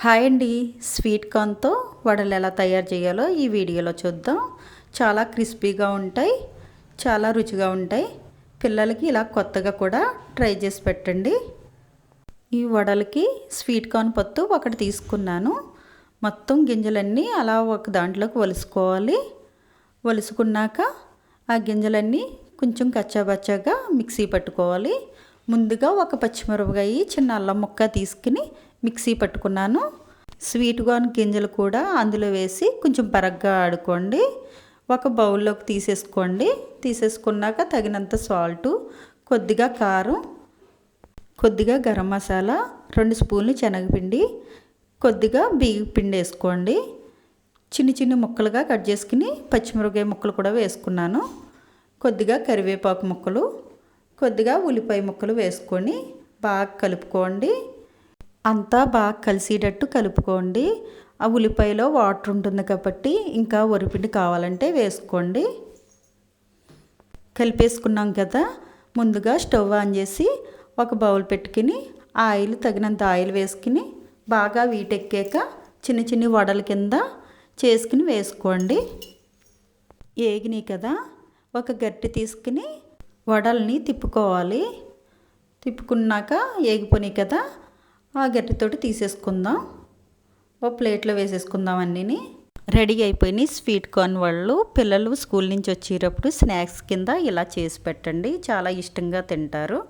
Hi అండి. Sweet కార్న్తో వడలు ఎలా తయారు చేయాలో ఈ వీడియోలో చూద్దాం. చాలా క్రిస్పీగా ఉంటాయి, చాలా రుచిగా ఉంటాయి. పిల్లలకి ఇలా కొత్తగా కూడా ట్రై చేసి పెట్టండి. ఈ వడలకి స్వీట్ కార్న్ పొత్తు ఒకటి తీసుకున్నాను. మొత్తం గింజలన్నీ అలా ఒక దాంట్లోకి వలుసుకోవాలి. వలుసుకున్నాక ఆ గింజలన్నీ కొంచెం కచ్చాబచ్చాగా మిక్సీ పట్టుకోవాలి. ముందుగా ఒక పచ్చిమిరపకాయ, చిన్న అల్లం ముక్క తీసుకుని మిక్సీ పట్టుకున్నాను. స్వీట్ కార్న్ గింజలు కూడా అందులో వేసి కొంచెం పరగ్గా ఆడుకోండి. ఒక బౌల్లోకి తీసేసుకున్నాక తగినంత సాల్టు, కొద్దిగా కారం, కొద్దిగా గరం మసాలా, 2 స్పూన్లు శనగపిండి, కొద్దిగా బియ్యం పిండి వేసుకోండి. చిన్న ముక్కలుగా కట్ చేసుకుని పచ్చిమిరపకాయ ముక్కలు కూడా వేసుకున్నాను. కొద్దిగా కరివేపాకు ముక్కలు, కొద్దిగా ఉల్లిపాయ ముక్కలు వేసుకొని బాగా కలుపుకోండి. అంతా బాగా కలిసేటట్టు కలుపుకోండి. ఆ ఉల్లిపాయలో వాటర్ ఉంటుంది కాబట్టి ఇంకా వరిపిండి కావాలంటే వేసుకోండి. కలిపేసుకున్నాం కదా, ముందుగా స్టవ్ ఆన్ చేసి ఒక బౌల్ పెట్టుకుని తగినంత ఆయిల్ వేసుకుని బాగా వీటెక్కాక చిన్న వడల కింద చేసుకుని వేసుకోండి. ఏగినాయి కదా, ఒక గరిటె తీసుకుని వడల్ని తిప్పుకోవాలి. తిప్పుకున్నాక ఏగిపోయినాయి కదా, ఆ గరిటెతోటి తీసేసుకుందాం. ఓ ప్లేట్లో వేసేసుకుందాం. అన్నీ రెడీ అయిపోయినాయి స్వీట్ కార్న్ వడలు. పిల్లలు స్కూల్ నుంచి వచ్చేటప్పుడు స్నాక్స్ కింద ఇలా చేసి పెట్టండి, చాలా ఇష్టంగా తింటారు.